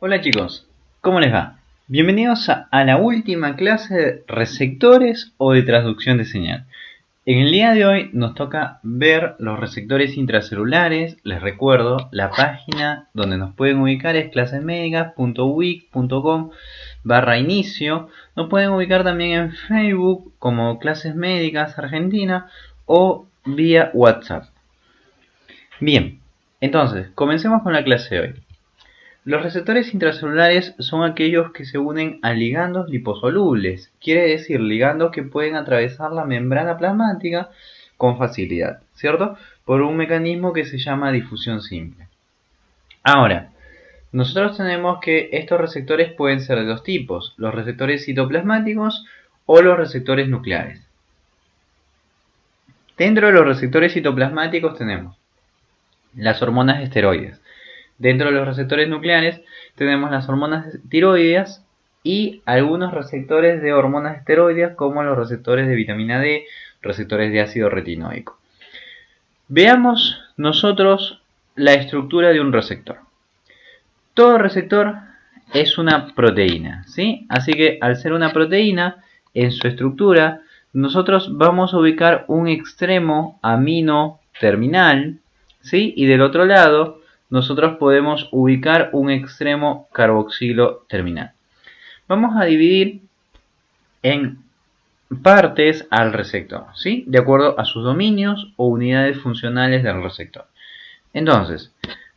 Hola chicos, ¿cómo les va? Bienvenidos a la última clase de receptores o de transducción de señal. En el día de hoy nos toca ver los receptores intracelulares. Les recuerdo, la página donde nos pueden ubicar es clasesmedicas.wix.com/inicio. Nos pueden ubicar también en Facebook como Clases Médicas Argentina o vía WhatsApp. Bien, entonces, comencemos con la clase de hoy. Los receptores intracelulares son aquellos que se unen a ligandos liposolubles, quiere decir ligandos que pueden atravesar la membrana plasmática con facilidad, ¿cierto? Por un mecanismo que se llama difusión simple. Ahora, nosotros tenemos que estos receptores pueden ser de dos tipos, los receptores citoplasmáticos o los receptores nucleares. Dentro de los receptores citoplasmáticos tenemos las hormonas esteroides. Dentro de los receptores nucleares tenemos las hormonas tiroideas y algunos receptores de hormonas esteroideas como los receptores de vitamina D, receptores de ácido retinoico. Veamos nosotros la estructura de un receptor. Todo receptor es una proteína, ¿sí? Así que al ser una proteína, en su estructura, nosotros vamos a ubicar un extremo amino terminal, ¿sí? Y del otro lado, nosotros podemos ubicar un extremo carboxilo terminal. Vamos a dividir en partes al receptor, ¿sí? De acuerdo a sus dominios o unidades funcionales del receptor. Entonces,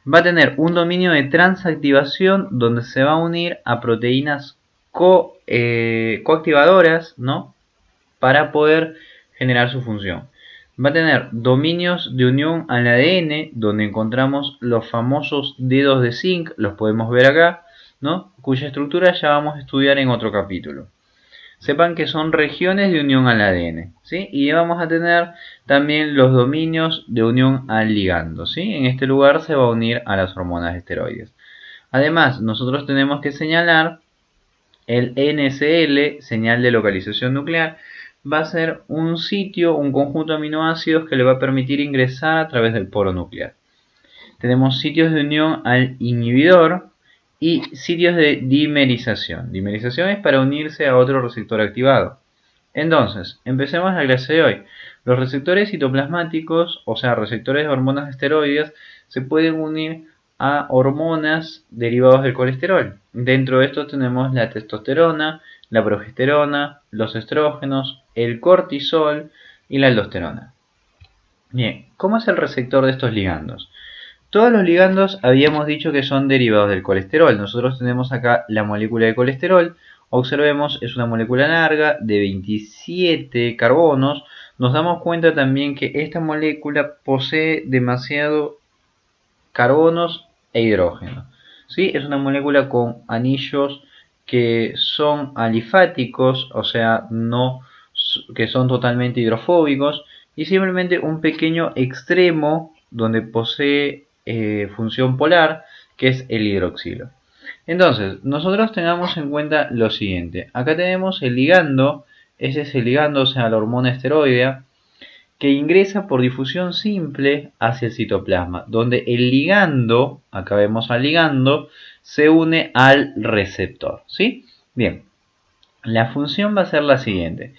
va a tener un dominio de transactivación donde se va a unir a proteínas coactivadoras, ¿no? Para poder generar su función. Va a tener dominios de unión al ADN, donde encontramos los famosos dedos de zinc, los podemos ver acá, ¿no? Cuya estructura ya vamos a estudiar en otro capítulo. Sepan que son regiones de unión al ADN, ¿sí? Y vamos a tener también los dominios de unión al ligando, ¿sí? En este lugar se va a unir a las hormonas esteroides. Además, nosotros tenemos que señalar el NSL, señal de localización nuclear, va a ser un sitio, un conjunto de aminoácidos que le va a permitir ingresar a través del poro nuclear. Tenemos sitios de unión al inhibidor y sitios de dimerización. Dimerización es para unirse a otro receptor activado. Entonces, empecemos la clase de hoy. Los receptores citoplasmáticos, o sea, receptores de hormonas esteroides, se pueden unir a hormonas derivadas del colesterol. Dentro de esto tenemos la testosterona, la progesterona, los estrógenos, el cortisol y la aldosterona. Bien, ¿cómo es el receptor de estos ligandos? Todos los ligandos habíamos dicho que son derivados del colesterol. Nosotros tenemos acá la molécula de colesterol. Observemos, es una molécula larga de 27 carbonos. Nos damos cuenta también que esta molécula posee demasiado carbonos e hidrógeno. ¿Sí? Es una molécula con anillos que son alifáticos, o sea, no que son totalmente hidrofóbicos, y simplemente un pequeño extremo donde posee función polar, que es el hidroxilo. Entonces, nosotros tengamos en cuenta lo siguiente. Acá tenemos el ligando, ese es el ligando, o sea, la hormona esteroidea, que ingresa por difusión simple hacia el citoplasma, donde el ligando, acá vemos al ligando, se une al receptor, ¿sí? Bien, la función va a ser la siguiente.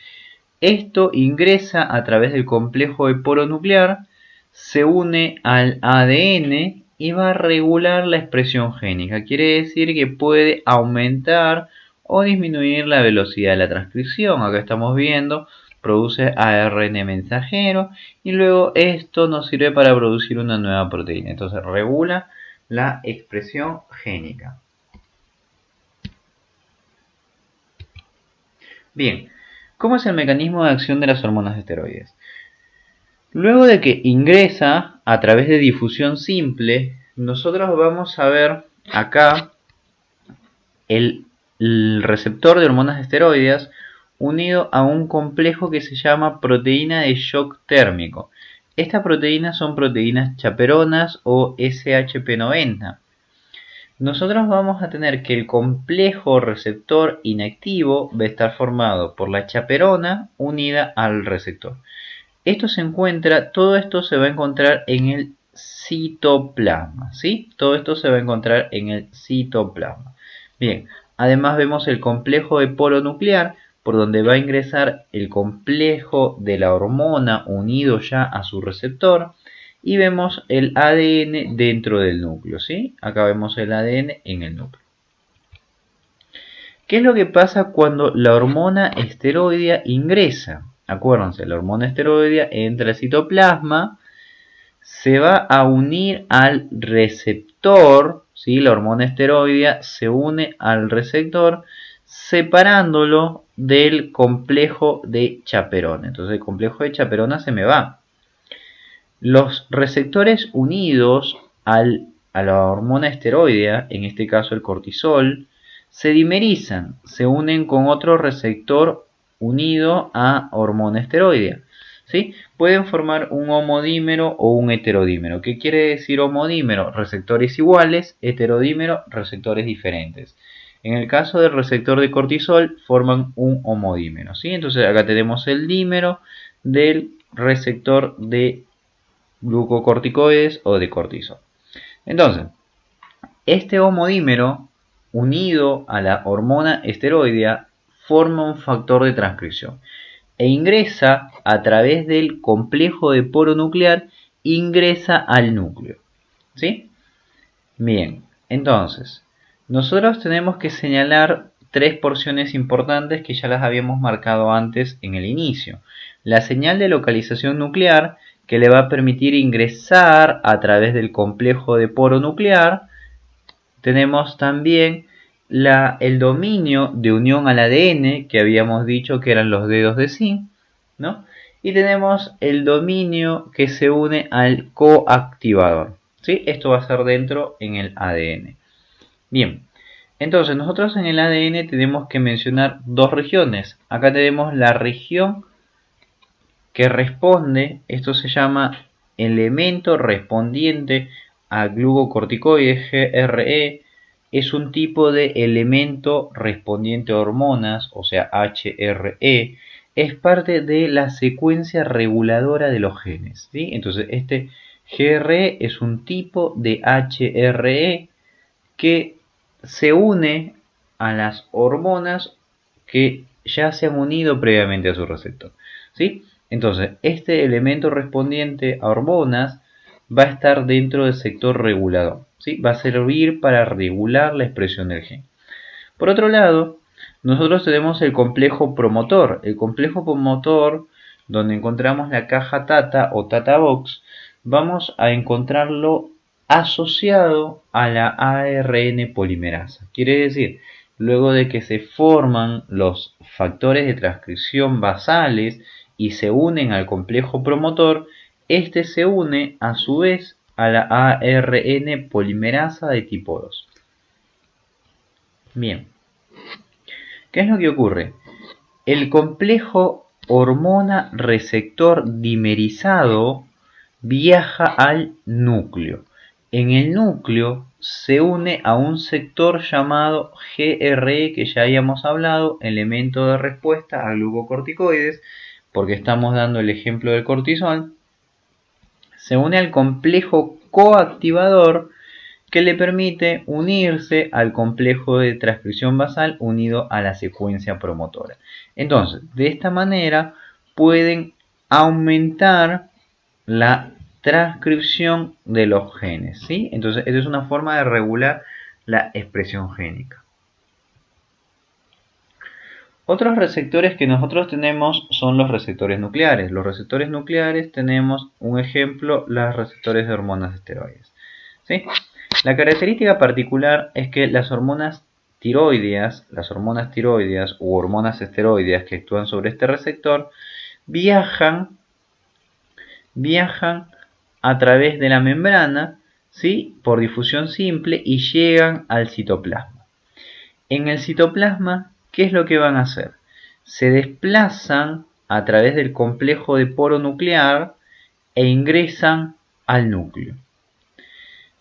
Esto ingresa a través del complejo de poro nuclear, se une al ADN y va a regular la expresión génica. Quiere decir que puede aumentar o disminuir la velocidad de la transcripción. Acá estamos viendo, produce ARN mensajero y luego esto nos sirve para producir una nueva proteína. Entonces regula la expresión génica. Bien, ¿cómo es el mecanismo de acción de las hormonas esteroides? Luego de que ingresa a través de difusión simple, nosotros vamos a ver acá el receptor de hormonas esteroides unido a un complejo que se llama proteína de shock térmico. Estas proteínas son proteínas chaperonas o SHP90. Nosotros vamos a tener que el complejo receptor inactivo va a estar formado por la chaperona unida al receptor. Todo esto se va a encontrar en el citoplasma, ¿sí? Todo esto se va a encontrar en el citoplasma. Bien, además vemos el complejo de polo nuclear, por donde va a ingresar el complejo de la hormona unido ya a su receptor. Y vemos el ADN dentro del núcleo, ¿sí? Acá vemos el ADN en el núcleo. ¿Qué es lo que pasa cuando la hormona esteroidea ingresa? Acuérdense, la hormona esteroidea entra al citoplasma, se va a unir al receptor, ¿sí? La hormona esteroidea se une al receptor separándolo del complejo de chaperona. Entonces el complejo de chaperona se me va. Los receptores unidos a la hormona esteroidea, en este caso el cortisol, se dimerizan, se unen con otro receptor unido a hormona esteroidea. ¿Sí? Pueden formar un homodímero o un heterodímero. ¿Qué quiere decir homodímero? Receptores iguales, heterodímero, receptores diferentes. En el caso del receptor de cortisol forman un homodímero. ¿Sí? Entonces acá tenemos el dímero del receptor de glucocorticoides o de cortisol. Entonces, este homodímero unido a la hormona esteroidea forma un factor de transcripción e ingresa a través del complejo de poro nuclear, ingresa al núcleo. ¿Sí? Bien, entonces, nosotros tenemos que señalar tres porciones importantes que ya las habíamos marcado antes en el inicio. La señal de localización nuclear, que le va a permitir ingresar a través del complejo de poro nuclear. Tenemos también el dominio de unión al ADN, que habíamos dicho que eran los dedos de zinc, ¿no? Y tenemos el dominio que se une al coactivador, ¿sí? Esto va a ser dentro en el ADN. Bien, entonces nosotros en el ADN tenemos que mencionar dos regiones. Acá tenemos la región que responde, esto se llama elemento respondiente a glucocorticoides, GRE, es un tipo de elemento respondiente a hormonas, o sea HRE, es parte de la secuencia reguladora de los genes, ¿sí? Entonces este GRE es un tipo de HRE que se une a las hormonas que ya se han unido previamente a su receptor, ¿sí? Entonces, este elemento respondiente a hormonas va a estar dentro del sector regulador, ¿sí? Va a servir para regular la expresión del gen. Por otro lado, nosotros tenemos el complejo promotor. El complejo promotor, donde encontramos la caja TATA o TATA Box, vamos a encontrarlo asociado a la ARN polimerasa. Quiere decir, luego de que se forman los factores de transcripción basales y se unen al complejo promotor, este se une a su vez a la ARN polimerasa de tipo 2. Bien, ¿qué es lo que ocurre? El complejo hormona receptor dimerizado viaja al núcleo. En el núcleo se une a un sector llamado GRE, que ya habíamos hablado, elemento de respuesta a glucocorticoides, porque estamos dando el ejemplo del cortisol. Se une al complejo coactivador que le permite unirse al complejo de transcripción basal unido a la secuencia promotora. Entonces, de esta manera pueden aumentar la transcripción de los genes, ¿sí? Entonces, esta es una forma de regular la expresión génica. Otros receptores que nosotros tenemos son los receptores nucleares. Los receptores nucleares tenemos un ejemplo, los receptores de hormonas esteroides, ¿sí? La característica particular es que las hormonas tiroideas u hormonas esteroideas que actúan sobre este receptor viajan a través de la membrana, ¿sí? Por difusión simple y llegan al citoplasma. En el citoplasma, ¿qué es lo que van a hacer? Se desplazan a través del complejo de poro nuclear e ingresan al núcleo.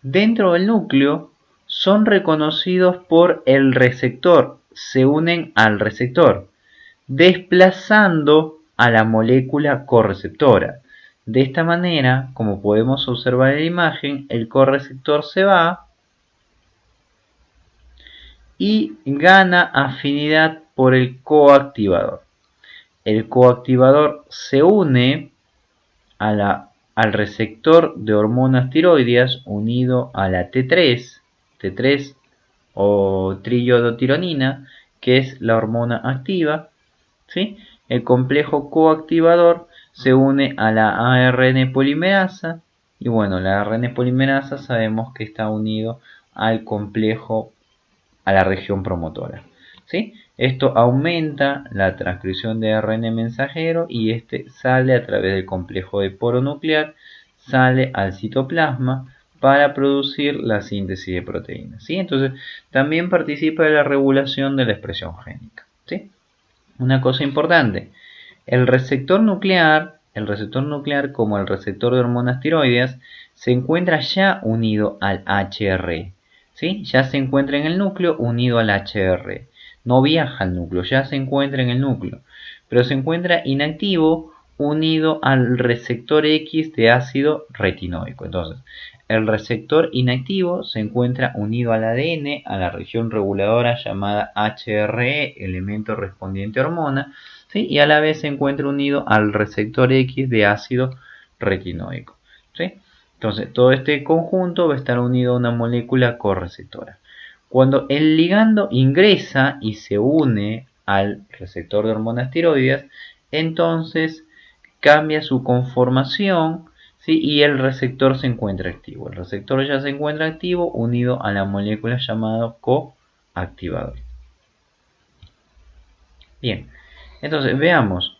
Dentro del núcleo son reconocidos por el receptor, se unen al receptor, desplazando a la molécula correceptora. De esta manera, como podemos observar en la imagen, el correceptor se va y gana afinidad por el coactivador. El coactivador se une al receptor de hormonas tiroideas unido a la T3 o triiodotironina, que es la hormona activa, ¿sí? El complejo coactivador se une a la ARN polimerasa y bueno, la ARN polimerasa sabemos que está unido al complejo, a la región promotora, ¿sí? Esto aumenta la transcripción de ARN mensajero y este sale a través del complejo de poro nuclear, sale al citoplasma para producir la síntesis de proteínas, ¿sí? Entonces también participa de la regulación de la expresión génica, ¿sí? Una cosa importante, el receptor nuclear como el receptor de hormonas tiroideas se encuentra ya unido al HRE, ¿sí? Ya se encuentra en el núcleo unido al HRE. No viaja al núcleo, ya se encuentra en el núcleo, pero se encuentra inactivo unido al receptor X de ácido retinoico. Entonces, el receptor inactivo se encuentra unido al ADN, a la región reguladora llamada HRE, elemento respondiente a hormona, ¿sí? Y a la vez se encuentra unido al receptor X de ácido retinoico, ¿sí? Entonces, todo este conjunto va a estar unido a una molécula correceptora. Cuando el ligando ingresa y se une al receptor de hormonas tiroideas, entonces cambia su conformación, ¿sí? Y el receptor se encuentra activo. El receptor ya se encuentra activo unido a la molécula llamada coactivador. Bien, entonces veamos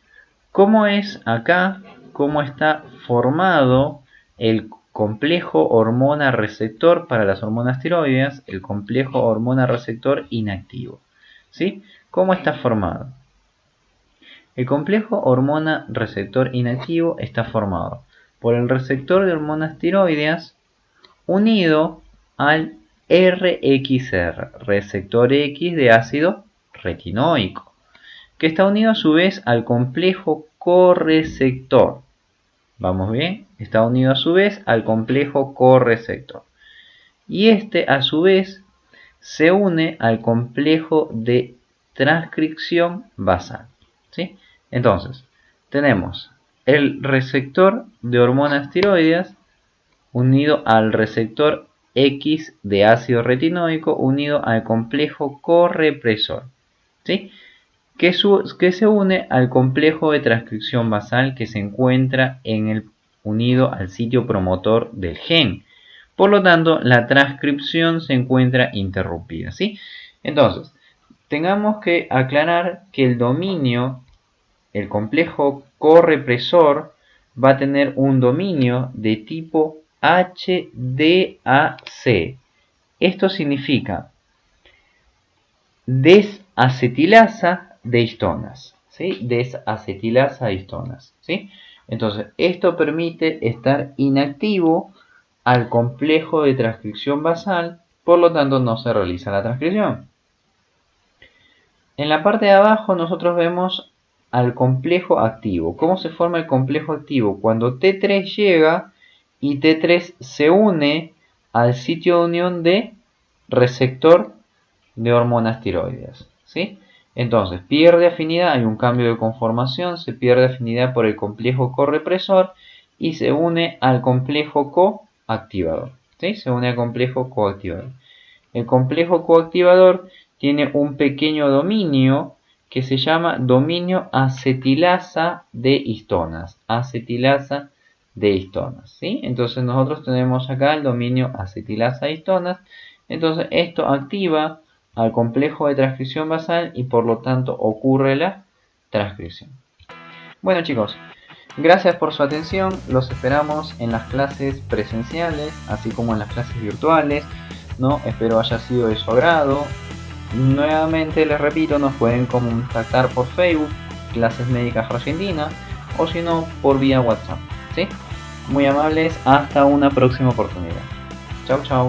cómo es acá, cómo está formado el complejo hormona receptor para las hormonas tiroideas, el complejo hormona receptor inactivo, ¿sí? ¿Cómo está formado? El complejo hormona receptor inactivo está formado por el receptor de hormonas tiroideas unido al RXR, receptor X de ácido retinoico, que está unido a su vez al complejo correceptor. ¿Vamos bien? Está unido a su vez al complejo correceptor. Y este a su vez se une al complejo de transcripción basal, ¿sí? Entonces, tenemos el receptor de hormonas tiroideas unido al receptor X de ácido retinoico unido al complejo correpresor, ¿sí? Que se une al complejo de transcripción basal que se encuentra unido al sitio promotor del gen. Por lo tanto, la transcripción se encuentra interrumpida, ¿sí? Entonces, tengamos que aclarar que el dominio, el complejo correpresor, va a tener un dominio de tipo HDAC. Esto significa desacetilasa de histonas, ¿sí? Desacetilasa de histonas, ¿sí? Entonces, esto permite estar inactivo al complejo de transcripción basal, por lo tanto no se realiza la transcripción. En la parte de abajo nosotros vemos al complejo activo. ¿Cómo se forma el complejo activo? Cuando T3 llega y T3 se une al sitio de unión de receptor de hormonas tiroideas, ¿sí? Entonces pierde afinidad, hay un cambio de conformación, se pierde afinidad por el complejo correpresor y se une al complejo coactivador, ¿sí? Se une al complejo coactivador. El complejo coactivador tiene un pequeño dominio que se llama dominio acetilasa de histonas, ¿sí? Entonces nosotros tenemos acá el dominio acetilasa de histonas, entonces esto activa al complejo de transcripción basal y por lo tanto ocurre la transcripción. Bueno chicos, gracias por su atención, los esperamos en las clases presenciales, así como en las clases virtuales, ¿no? Espero haya sido de su agrado. Nuevamente les repito, nos pueden contactar por Facebook, Clases Médicas Argentina, o si no, por vía WhatsApp, ¿sí? Muy amables, hasta una próxima oportunidad. Chau, chau.